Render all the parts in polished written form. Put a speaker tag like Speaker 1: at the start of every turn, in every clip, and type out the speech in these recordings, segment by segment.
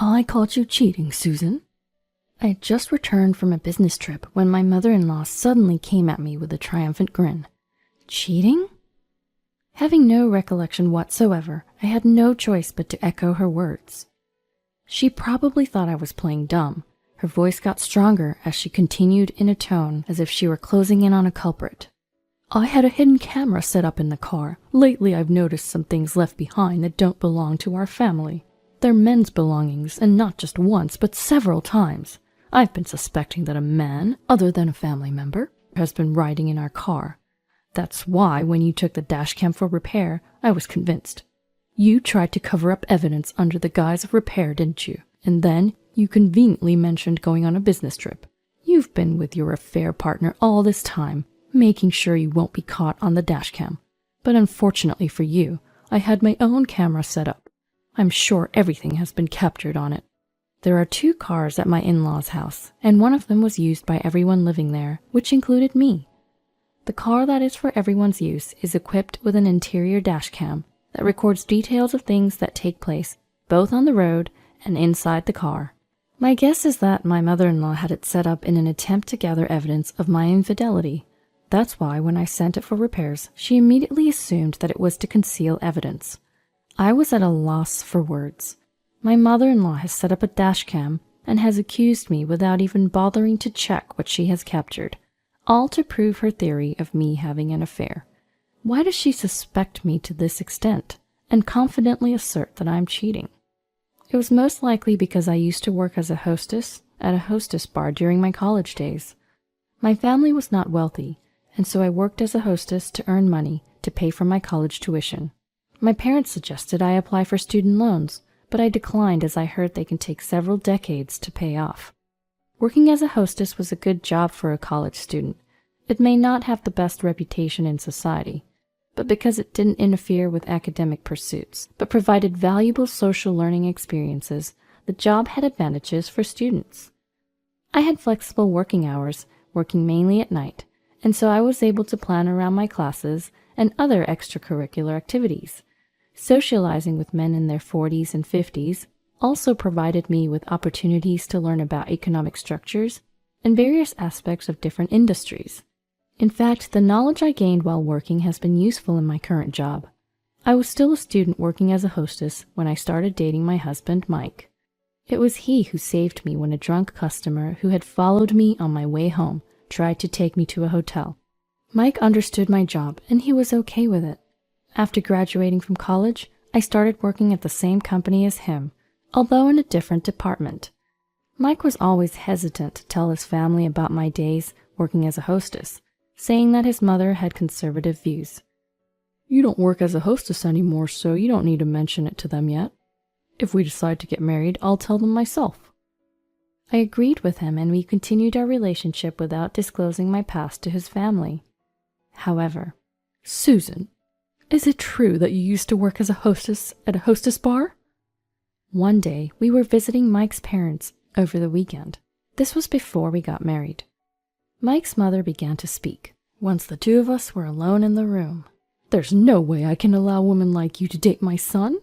Speaker 1: I caught you cheating, Susan. I had just returned from a business trip when my mother-in-law suddenly came at me with a triumphant grin. Cheating? Having no recollection whatsoever, I had no choice but to echo her words. She probably thought I was playing dumb. Her voice got stronger as she continued in a tone as if she were closing in on a culprit. I had a hidden camera set up in the car. Lately I've noticed some things left behind that don't belong to our family. They're men's belongings, and not just once, but several times. I've been suspecting that a man, other than a family member, has been riding in our car. That's why, when you took the dashcam for repair, I was convinced. You tried to cover up evidence under the guise of repair, didn't you? And then you conveniently mentioned going on a business trip. You've been with your affair partner all this time, making sure you won't be caught on the dashcam. But unfortunately for you, I had my own camera set up. I'm sure everything has been captured on it. There are 2 cars at my in-laws' house, and one of them was used by everyone living there, which included me. The car that is for everyone's use is equipped with an interior dashcam that records details of things that take place both on the road and inside the car. My guess is that my mother-in-law had it set up in an attempt to gather evidence of my infidelity. That's why when I sent it for repairs, she immediately assumed that it was to conceal evidence. I was at a loss for words. My mother-in-law has set up a dashcam and has accused me without even bothering to check what she has captured, all to prove her theory of me having an affair. Why does she suspect me to this extent and confidently assert that I'm cheating? It was most likely because I used to work as a hostess at a hostess bar during my college days. My family was not wealthy, and so I worked as a hostess to earn money to pay for my college tuition. My parents suggested I apply for student loans, but I declined as I heard they can take several decades to pay off. Working as a hostess was a good job for a college student. It may not have the best reputation in society, but because it didn't interfere with academic pursuits, but provided valuable social learning experiences, the job had advantages for students. I had flexible working hours, working mainly at night, and so I was able to plan around my classes and other extracurricular activities. Socializing with men in their 40s and 50s also provided me with opportunities to learn about economic structures and various aspects of different industries. In fact, the knowledge I gained while working has been useful in my current job. I was still a student working as a hostess when I started dating my husband, Mike. It was he who saved me when a drunk customer who had followed me on my way home tried to take me to a hotel. Mike understood my job, and he was okay with it. After graduating from college, I started working at the same company as him, although in a different department. Mike was always hesitant to tell his family about my days working as a hostess, saying that his mother had conservative views. You don't work as a hostess anymore, so you don't need to mention it to them yet. If we decide to get married, I'll tell them myself. I agreed with him, and we continued our relationship without disclosing my past to his family. However, Susan, is it true that you used to work as a hostess at a hostess bar? One day, we were visiting Mike's parents over the weekend. This was before we got married. Mike's mother began to speak, once the 2 of us were alone in the room. There's no way I can allow a woman like you to date my son.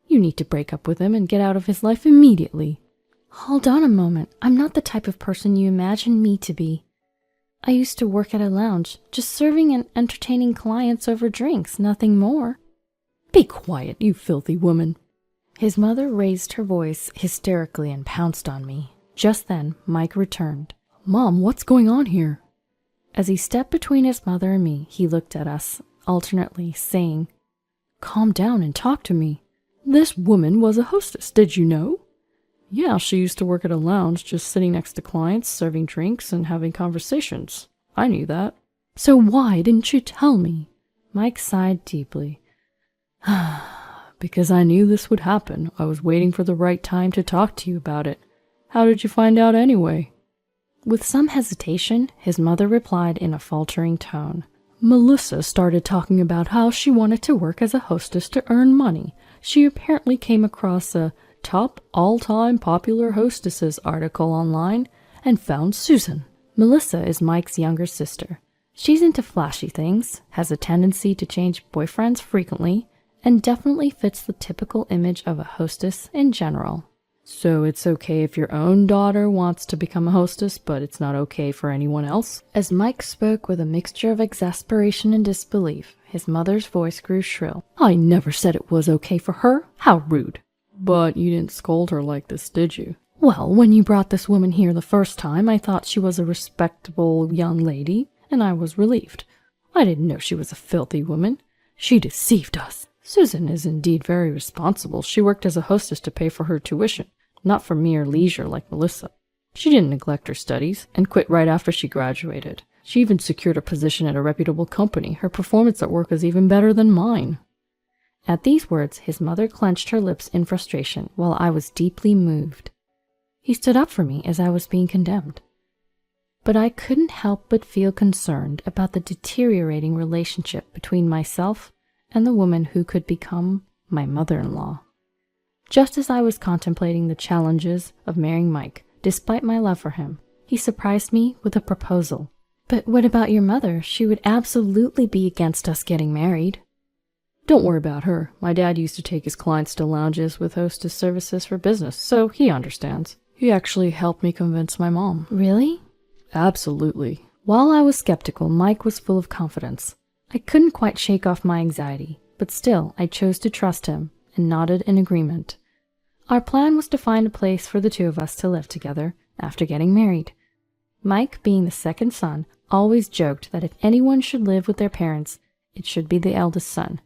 Speaker 1: You need to break up with him and get out of his life immediately. Hold on a moment. I'm not the type of person you imagine me to be. I used to work at a lounge, just serving and entertaining clients over drinks, nothing more. Be quiet, you filthy woman. His mother raised her voice hysterically and pounced on me. Just then, Mike returned. Mom, what's going on here? As he stepped between his mother and me, he looked at us, alternately, saying, Calm down and talk to me. This woman was a hostess, did you know? Yeah, she used to work at a lounge, just sitting next to clients, serving drinks, and having conversations. I knew that. So why didn't you tell me? Mike sighed deeply. Because I knew this would happen. I was waiting for the right time to talk to you about it. How did you find out anyway? With some hesitation, his mother replied in a faltering tone. Melissa started talking about how she wanted to work as a hostess to earn money. She apparently came across a Top All-Time Popular Hostesses article online and found Susan. Melissa is Mike's younger sister. She's into flashy things, has a tendency to change boyfriends frequently, and definitely fits the typical image of a hostess in general. So it's okay if your own daughter wants to become a hostess, but it's not okay for anyone else? As Mike spoke with a mixture of exasperation and disbelief, his mother's voice grew shrill. I never said it was okay for her. How rude. But you didn't scold her like this, did you? Well, when you brought this woman here the first time, I thought she was a respectable young lady, and I was relieved. I didn't know she was a filthy woman. She deceived us. Susan is indeed very responsible. She worked as a hostess to pay for her tuition, not for mere leisure like Melissa. She didn't neglect her studies, and quit right after she graduated. She even secured a position at a reputable company. Her performance at work is even better than mine. At these words, his mother clenched her lips in frustration, while I was deeply moved. He stood up for me as I was being condemned. But I couldn't help but feel concerned about the deteriorating relationship between myself and the woman who could become my mother-in-law. Just as I was contemplating the challenges of marrying Mike, despite my love for him, he surprised me with a proposal. But what about your mother? She would absolutely be against us getting married. Don't worry about her. My dad used to take his clients to lounges with hostess services for business, so he understands. He actually helped me convince my mom. Really? Absolutely. While I was skeptical, Mike was full of confidence. I couldn't quite shake off my anxiety, but still I chose to trust him and nodded in agreement. Our plan was to find a place for the two of us to live together after getting married. Mike, being the second son, always joked that if anyone should live with their parents, it should be the eldest son.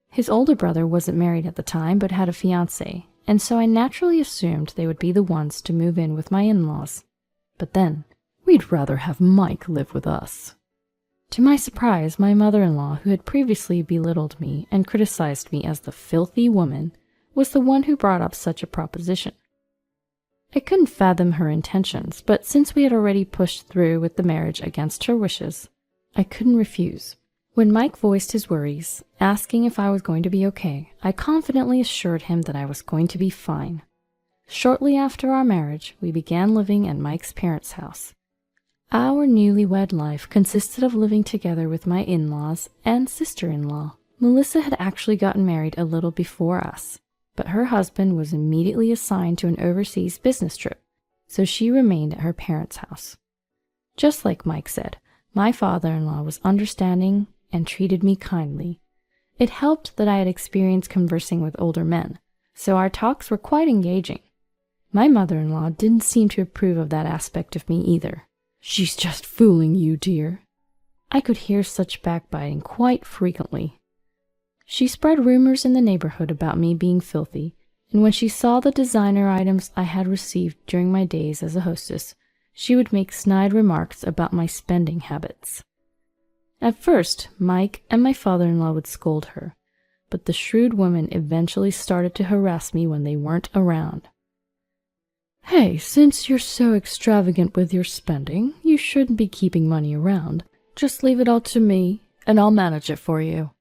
Speaker 1: His older brother wasn't married at the time but had a fiancée, and so I naturally assumed they would be the ones to move in with my in-laws. But then, we'd rather have Mike live with us. To my surprise, my mother-in-law, who had previously belittled me and criticized me as the filthy woman, was the one who brought up such a proposition. I couldn't fathom her intentions, but since we had already pushed through with the marriage against her wishes, I couldn't refuse. When Mike voiced his worries, asking if I was going to be okay, I confidently assured him that I was going to be fine. Shortly after our marriage, we began living at Mike's parents' house. Our newlywed life consisted of living together with my in-laws and sister-in-law. Melissa had actually gotten married a little before us, but her husband was immediately assigned to an overseas business trip, so she remained at her parents' house. Just like Mike said, my father-in-law was understanding and treated me kindly. It helped that I had experience conversing with older men, so our talks were quite engaging. My mother-in-law didn't seem to approve of that aspect of me either. She's just fooling you, dear. I could hear such backbiting quite frequently. She spread rumors in the neighborhood about me being filthy, and when she saw the designer items I had received during my days as a hostess, she would make snide remarks about my spending habits. At first, Mike and my father-in-law would scold her, but the shrewd woman eventually started to harass me when they weren't around. Hey, since you're so extravagant with your spending, you shouldn't be keeping money around. Just leave it all to me, and I'll manage it for you.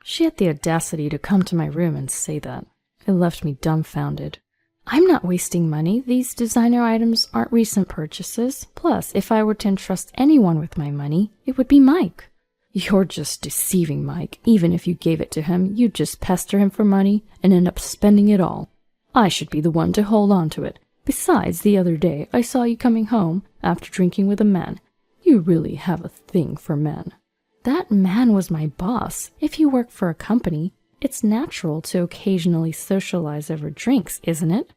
Speaker 1: She had the audacity to come to my room and say that. It left me dumbfounded. I'm not wasting money. These designer items aren't recent purchases. Plus, if I were to entrust anyone with my money, it would be Mike. You're just deceiving Mike. Even if you gave it to him, you'd just pester him for money and end up spending it all. I should be the one to hold on to it. Besides, the other day, I saw you coming home after drinking with a man. You really have a thing for men. That man was my boss. If you work for a company, it's natural to occasionally socialize over drinks, isn't it?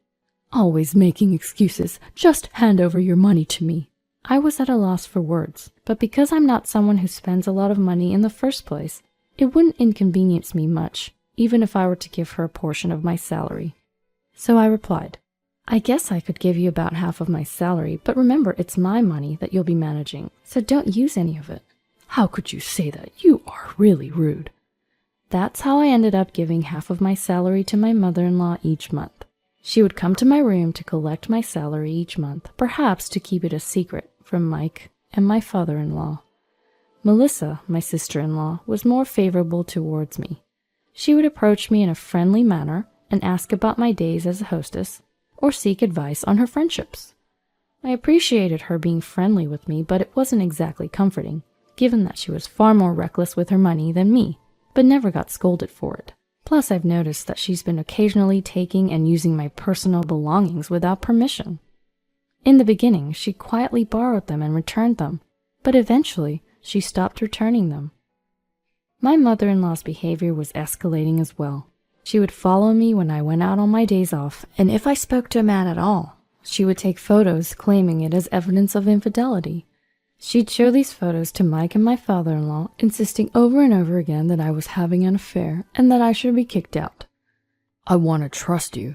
Speaker 1: Always making excuses. Just hand over your money to me. I was at a loss for words, but because I'm not someone who spends a lot of money in the first place, it wouldn't inconvenience me much, even if I were to give her a portion of my salary. So I replied, I guess I could give you about half of my salary, but remember, it's my money that you'll be managing, so don't use any of it. How could you say that? You are really rude. That's how I ended up giving half of my salary to my mother-in-law each month. She would come to my room to collect my salary each month, perhaps to keep it a secret from Mike and my father-in-law. Melissa, my sister-in-law, was more favorable towards me. She would approach me in a friendly manner and ask about my days as a hostess, or seek advice on her friendships. I appreciated her being friendly with me, but it wasn't exactly comforting, given that she was far more reckless with her money than me, but never got scolded for it. Plus, Plus, I've noticed that she's been occasionally taking and using my personal belongings without permission. In the beginning, she quietly borrowed them and returned them, but eventually, she stopped returning them. My mother-in-law's behavior was escalating as well. She would follow me when I went out on my days off, and if I spoke to a man at all, she would take photos claiming it as evidence of infidelity. She'd show these photos to Mike and my father-in-law, insisting over and over again that I was having an affair and that I should be kicked out. "I want to trust you."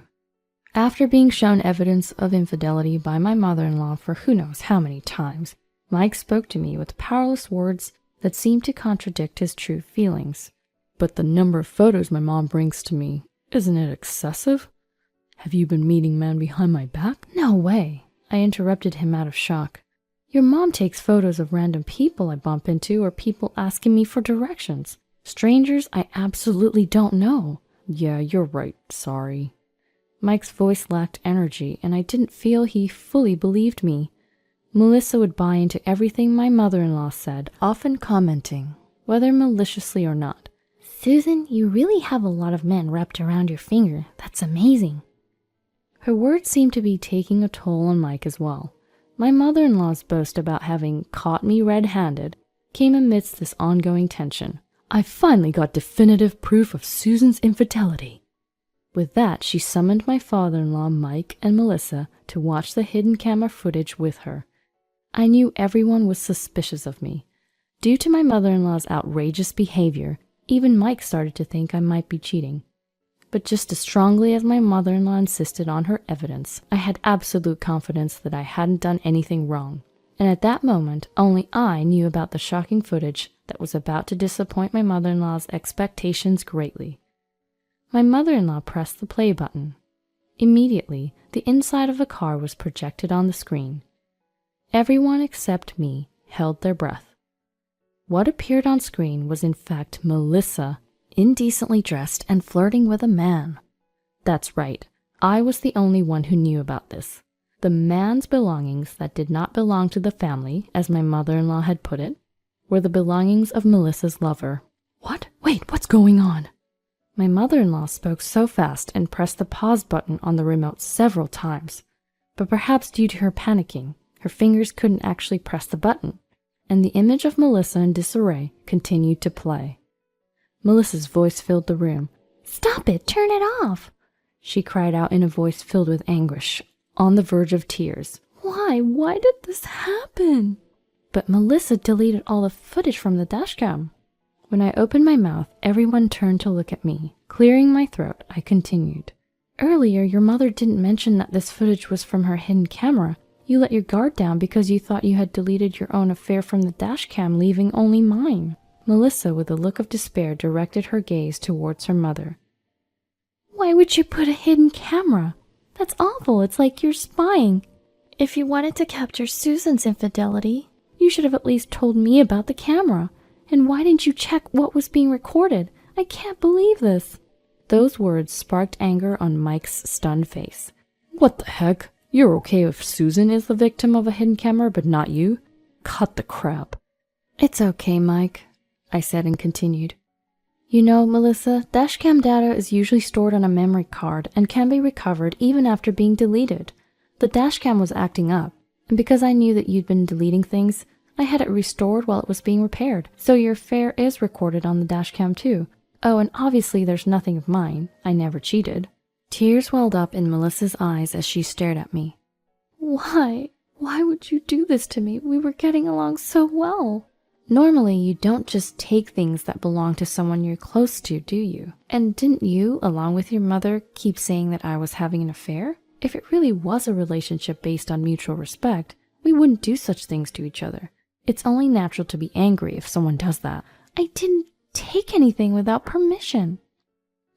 Speaker 1: After being shown evidence of infidelity by my mother-in-law for who knows how many times, Mike spoke to me with powerless words that seemed to contradict his true feelings. "But the number of photos my mom brings to me, isn't it excessive? Have you been meeting men behind my back?" "No way," I interrupted him out of shock. "Your mom takes photos of random people I bump into or people asking me for directions. Strangers I absolutely don't know." "Yeah, you're right, sorry." Mike's voice lacked energy, and I didn't feel he fully believed me. Melissa would buy into everything my mother-in-law said, often commenting, whether maliciously or not, "Susan, you really have a lot of men wrapped around your finger. That's amazing." Her words seemed to be taking a toll on Mike as well. My mother-in-law's boast about having caught me red-handed came amidst this ongoing tension. "I finally got definitive proof of Susan's infidelity." With that, she summoned my father-in-law, Mike, and Melissa to watch the hidden camera footage with her. I knew everyone was suspicious of me. Due to my mother-in-law's outrageous behavior, even Mike started to think I might be cheating. But just as strongly as my mother-in-law insisted on her evidence, I had absolute confidence that I hadn't done anything wrong. And at that moment, only I knew about the shocking footage that was about to disappoint my mother-in-law's expectations greatly. My mother-in-law pressed the play button. Immediately, the inside of a car was projected on the screen. Everyone except me held their breath. What appeared on screen was in fact Melissa, indecently dressed and flirting with a man. That's right, I was the only one who knew about this. The man's belongings that did not belong to the family, as my mother-in-law had put it, were the belongings of Melissa's lover. "What? Wait, what's going on?" My mother-in-law spoke so fast and pressed the pause button on the remote several times, but perhaps due to her panicking, her fingers couldn't actually press the button, and the image of Melissa in disarray continued to play. Melissa's voice filled the room. "Stop it! Turn it off!" she cried out in a voice filled with anguish, on the verge of tears. "Why? Why did this happen?" "But Melissa deleted all the footage from the dashcam." When I opened my mouth, everyone turned to look at me. Clearing my throat, I continued. "Earlier, your mother didn't mention that this footage was from her hidden camera. You let your guard down because you thought you had deleted your own affair from the dashcam, leaving only mine." Melissa, with a look of despair, directed her gaze towards her mother. "Why would you put a hidden camera? That's awful. It's like you're spying. If you wanted to capture Susan's infidelity, you should have at least told me about the camera. And why didn't you check what was being recorded? I can't believe this." Those words sparked anger on Mike's stunned face. "What the heck? You're okay if Susan is the victim of a hidden camera, but not you? Cut the crap." "It's okay, Mike," I said and continued. "You know, Melissa, dashcam data is usually stored on a memory card and can be recovered even after being deleted. The dashcam was acting up, and because I knew that you'd been deleting things, I had it restored while it was being repaired, so your affair is recorded on the dashcam too. Oh, and obviously there's nothing of mine. I never cheated." Tears welled up in Melissa's eyes as she stared at me. "Why? Why would you do this to me? We were getting along so well." "Normally, you don't just take things that belong to someone you're close to, do you? And didn't you, along with your mother, keep saying that I was having an affair? If it really was a relationship based on mutual respect, we wouldn't do such things to each other. It's only natural to be angry if someone does that." "I didn't take anything without permission."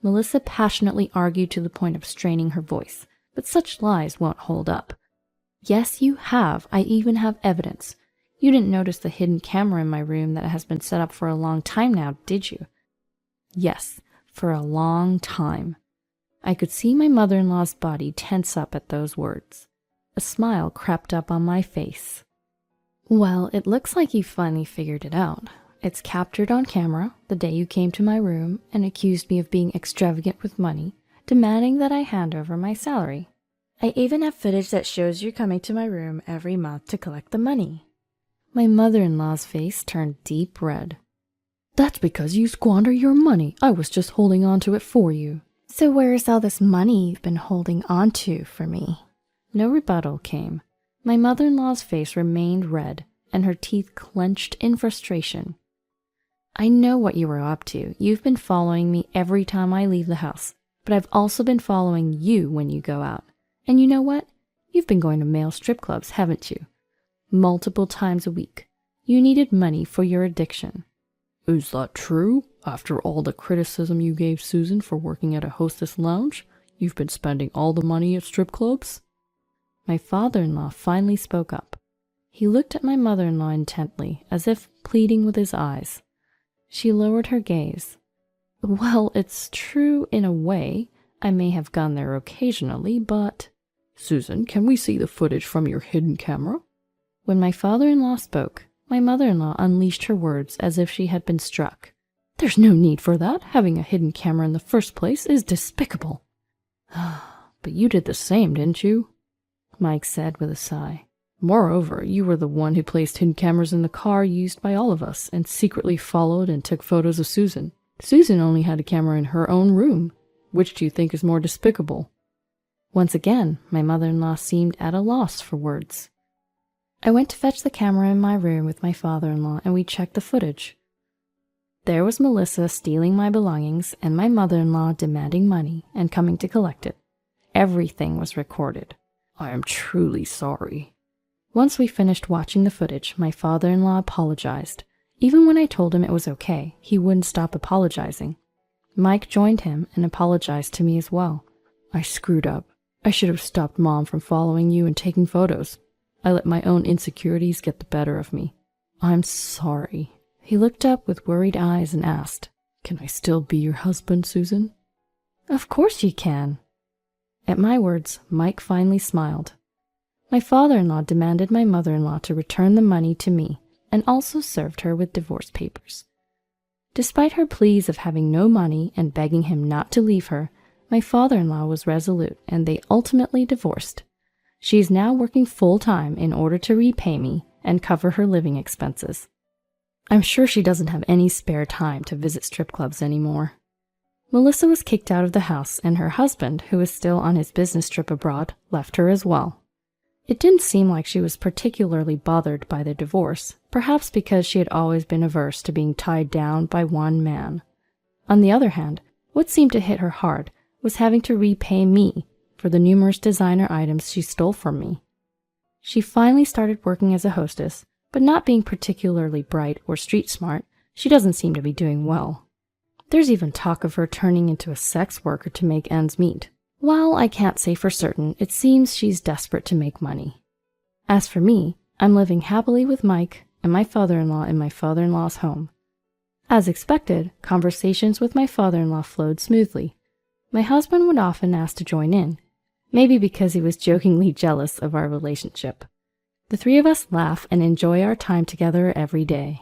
Speaker 1: Melissa passionately argued to the point of straining her voice, but such lies won't hold up. "Yes, you have. I even have evidence. You didn't notice the hidden camera in my room that has been set up for a long time now, did you?" "Yes, for a long time." I could see my mother-in-law's body tense up at those words. A smile crept up on my face. "Well, it looks like you finally figured it out. It's captured on camera the day you came to my room and accused me of being extravagant with money, demanding that I hand over my salary. I even have footage that shows you coming to my room every month to collect the money." My mother-in-law's face turned deep red. "That's because you squander your money. I was just holding on to it for you." "So where's all this money you've been holding on to for me?" No rebuttal came. My mother-in-law's face remained red, and her teeth clenched in frustration. "I know what you were up to. You've been following me every time I leave the house, but I've also been following you when you go out. And you know what? You've been going to male strip clubs, haven't you? Multiple times a week. You needed money for your addiction." "Is that true? After all the criticism you gave Susan for working at a hostess lounge, you've been spending all the money at strip clubs?" My father-in-law finally spoke up. He looked at my mother-in-law intently, as if pleading with his eyes. She lowered her gaze. "Well, it's true in a way. I may have gone there occasionally, but—" "Susan, can we see the footage from your hidden camera?" When my father-in-law spoke, my mother-in-law unleashed her words as if she had been struck. "There's no need for that. Having a hidden camera in the first place is despicable." "But you did the same, didn't you?" Mike said with a sigh. "Moreover, you were the one who placed hidden cameras in the car used by all of us and secretly followed and took photos of Susan. Susan only had a camera in her own room. Which do you think is more despicable?" Once again, my mother-in-law seemed at a loss for words. I went to fetch the camera in my room with my father-in-law, and we checked the footage. There was Melissa stealing my belongings and my mother-in-law demanding money and coming to collect it. Everything was recorded. "I am truly sorry." Once we finished watching the footage, my father-in-law apologized. Even when I told him it was okay, he wouldn't stop apologizing. Mike joined him and apologized to me as well. "I screwed up. I should have stopped Mom from following you and taking photos. I let my own insecurities get the better of me. I'm sorry." He looked up with worried eyes and asked, "Can I still be your husband, Susan?" "Of course you can." At my words, Mike finally smiled. My father-in-law demanded my mother-in-law to return the money to me and also served her with divorce papers. Despite her pleas of having no money and begging him not to leave her, my father-in-law was resolute and they ultimately divorced. She is now working full-time in order to repay me and cover her living expenses. I'm sure she doesn't have any spare time to visit strip clubs anymore. Melissa was kicked out of the house and her husband, who was still on his business trip abroad, left her as well. It didn't seem like she was particularly bothered by the divorce, perhaps because she had always been averse to being tied down by one man. On the other hand, what seemed to hit her hard was having to repay me for the numerous designer items she stole from me. She finally started working as a hostess, but not being particularly bright or street smart, she doesn't seem to be doing well. There's even talk of her turning into a sex worker to make ends meet. While I can't say for certain, it seems she's desperate to make money. As for me, I'm living happily with Mike and my father-in-law in my father-in-law's home. As expected, conversations with my father-in-law flowed smoothly. My husband would often ask to join in, maybe because he was jokingly jealous of our relationship. The three of us laugh and enjoy our time together every day.